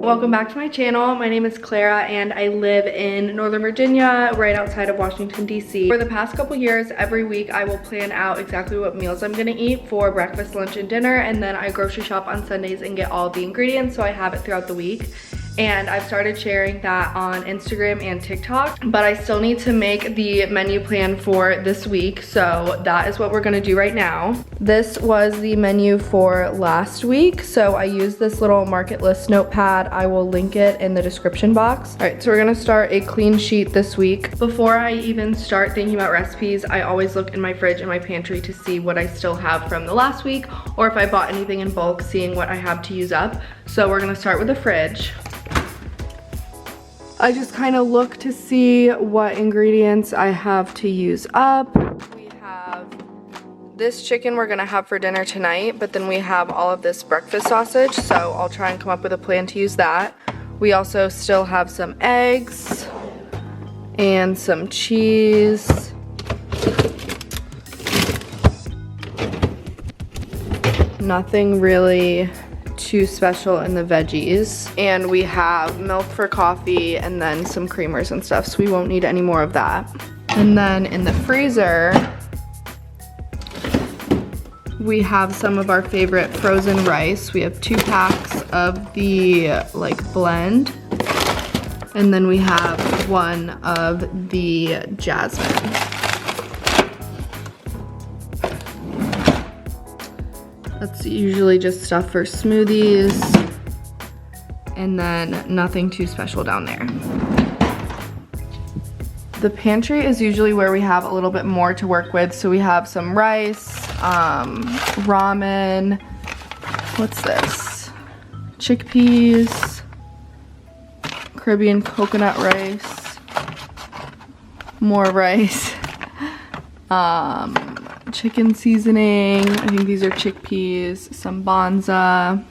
welcome back to my channel. My name is Clara and I live in Northern Virginia, right outside of Washington, D.C. For the past couple years, every week I will plan out exactly what meals I'm gonna eat for breakfast, lunch, and dinner, and then I grocery shop on Sundays and get all the ingredients so I have it throughout the week. And I've started sharing that on Instagram and TikTok, but I still need to make the menu plan for this week, so that is what we're gonna do right now. This was the menu for last week, so I used this little market list notepad. I will link it in the description box. All right, so we're gonna start a clean sheet this week. Before I even start thinking about recipes, I always look in my fridge and my pantry to see what I still have from the last week, or if I bought anything in bulk, seeing what I have to use up. So we're gonna start with the fridge. I just kind of look to see what ingredients I have to use up. We have this chicken we're gonna have for dinner tonight, but then we have all of this breakfast sausage, so I'll try and come up with a plan to use that. We also still have some eggs and some cheese. Nothing really too special in the veggies, and we have milk for coffee and then some creamers and stuff, so we won't need any more of that. And then in the freezer we have some of our favorite frozen rice. We have 2 packs of the blend, and then we have 1 of the jasmine. That's usually just stuff for smoothies, and then nothing too special down there. The pantry is usually where we have a little bit more to work with, so we have some rice, ramen, what's this? Chickpeas, Caribbean coconut rice, more rice, chicken seasoning, I think these are chickpeas, some bonza.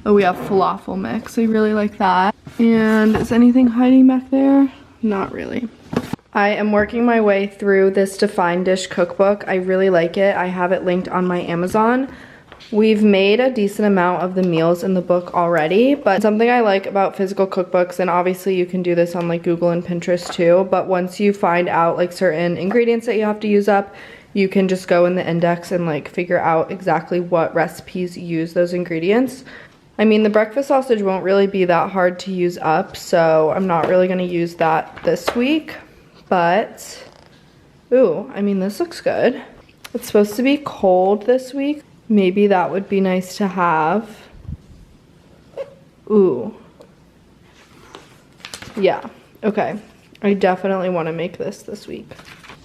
Oh, we have falafel mix, I really like that. And is anything hiding back there? Not really. I am working my way through this Defined Dish cookbook. I really like it. I have it linked on my Amazon. We've made a decent amount of the meals in the book already, but something I like about physical cookbooks, and obviously you can do this on Google and Pinterest too, but once you find out certain ingredients that you have to use up, you can just go in the index and figure out exactly what recipes use those ingredients. I mean, the breakfast sausage won't really be that hard to use up, so I'm not really gonna use that this week, but, ooh, I mean, this looks good. It's supposed to be cold this week. Maybe that would be nice to have. Ooh. Yeah, okay. I definitely wanna make this week.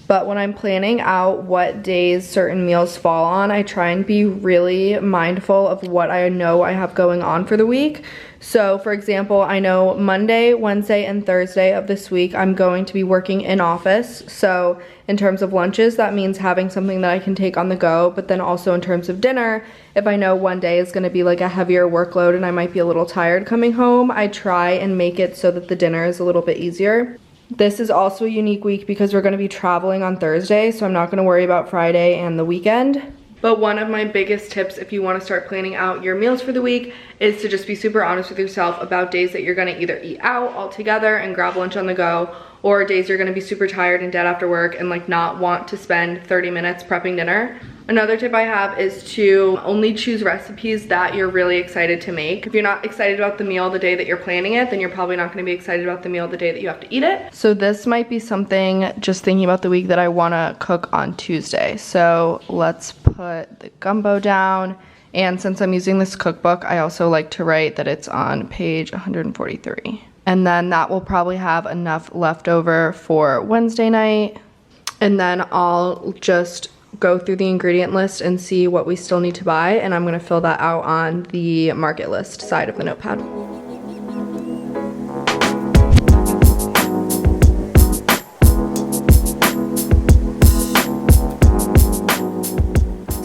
But when I'm planning out what days certain meals fall on, I try and be really mindful of what I know I have going on for the week. So for example, I know Monday, Wednesday, and Thursday of this week I'm going to be working in office. So in terms of lunches, that means having something that I can take on the go. But then also in terms of dinner, if I know one day is gonna be a heavier workload and I might be a little tired coming home, I try and make it so that the dinner is a little bit easier. This is also a unique week because we're gonna be traveling on Thursday, so I'm not gonna worry about Friday and the weekend. But one of my biggest tips if you wanna start planning out your meals for the week is to just be super honest with yourself about days that you're gonna either eat out altogether and grab lunch on the go, or days you're gonna be super tired and dead after work and not want to spend 30 minutes prepping dinner. Another tip I have is to only choose recipes that you're really excited to make. If you're not excited about the meal the day that you're planning it, then you're probably not gonna be excited about the meal the day that you have to eat it. So this might be something, just thinking about the week, that I wanna cook on Tuesday. So let's put the gumbo down. And since I'm using this cookbook, I also like to write that it's on page 143. And then that will probably have enough left over for Wednesday night. And then I'll just go through the ingredient list and see what we still need to buy, and I'm gonna fill that out on the market list side of the notepad.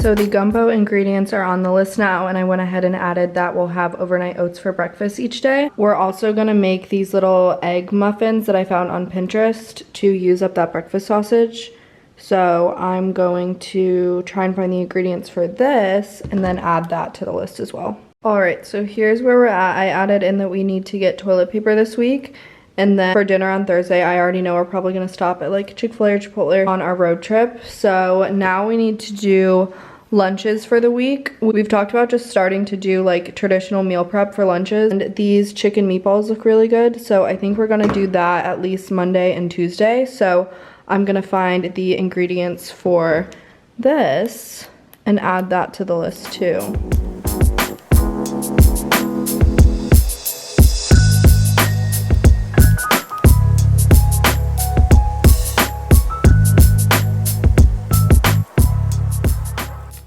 So the gumbo ingredients are on the list now, and I went ahead and added that we'll have overnight oats for breakfast each day. We're also gonna make these little egg muffins that I found on Pinterest to use up that breakfast sausage. So I'm going to try and find the ingredients for this and then add that to the list as well. All right, so here's where we're at. I added in that we need to get toilet paper this week. And then for dinner on Thursday, I already know we're probably gonna stop at like Chick-fil-A or Chipotle on our road trip. So now we need to do lunches for the week. We've talked about just starting to do like traditional meal prep for lunches, and these chicken meatballs look really good. So I think we're gonna do that at least Monday and Tuesday. So I'm gonna find the ingredients for this and add that to the list too.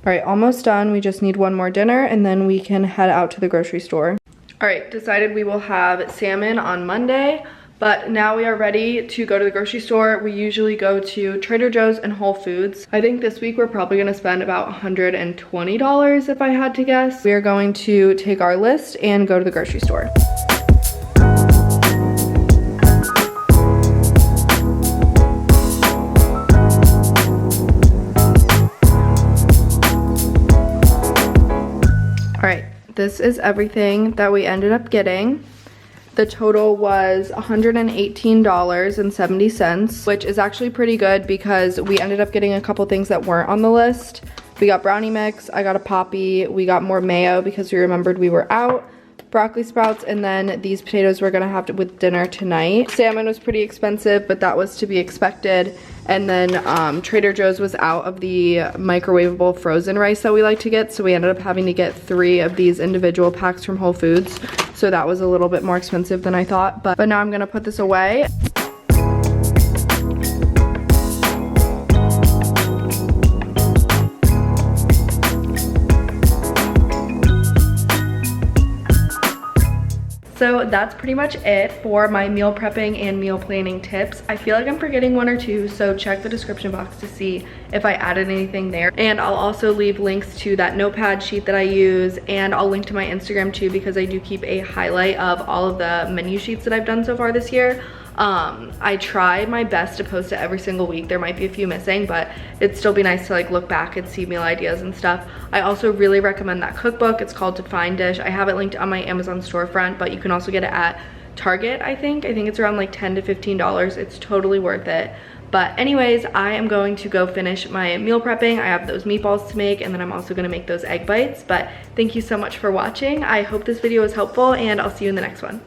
All right, almost done. We just need one more dinner and then we can head out to the grocery store. All right, decided we will have salmon on Monday, but now we are ready to go to the grocery store. We usually go to Trader Joe's and Whole Foods. I think this week we're probably gonna spend about $120 if I had to guess. We are going to take our list and go to the grocery store. All right, this is everything that we ended up getting. The total was $118.70, which is actually pretty good because we ended up getting a couple things that weren't on the list. We got brownie mix, I got a Poppy, we got more mayo because we remembered we were out, broccoli sprouts, and then these potatoes we're gonna have with dinner tonight. Salmon was pretty expensive, but that was to be expected. And then Trader Joe's was out of the microwavable frozen rice that we like to get, so we ended up having to get 3 of these individual packs from Whole Foods. So that was a little bit more expensive than I thought, but now I'm gonna put this away. So that's pretty much it for my meal prepping and meal planning tips. I feel like I'm forgetting one or two, so check the description box to see if I added anything there. And I'll also leave links to that notepad sheet that I use, and I'll link to my Instagram too because I do keep a highlight of all of the menu sheets that I've done so far this year. I try my best to post it every single week. There might be a few missing, but it'd still be nice to like look back and see meal ideas and stuff. I also really recommend that cookbook. It's called Define Dish. I have it linked on my Amazon storefront, but you can also get it at Target, I think. I think it's around like $10 to $15. It's totally worth it. But anyways, I am going to go finish my meal prepping. I have those meatballs to make, and then I'm also gonna make those egg bites. But thank you so much for watching. I hope this video was helpful, and I'll see you in the next one.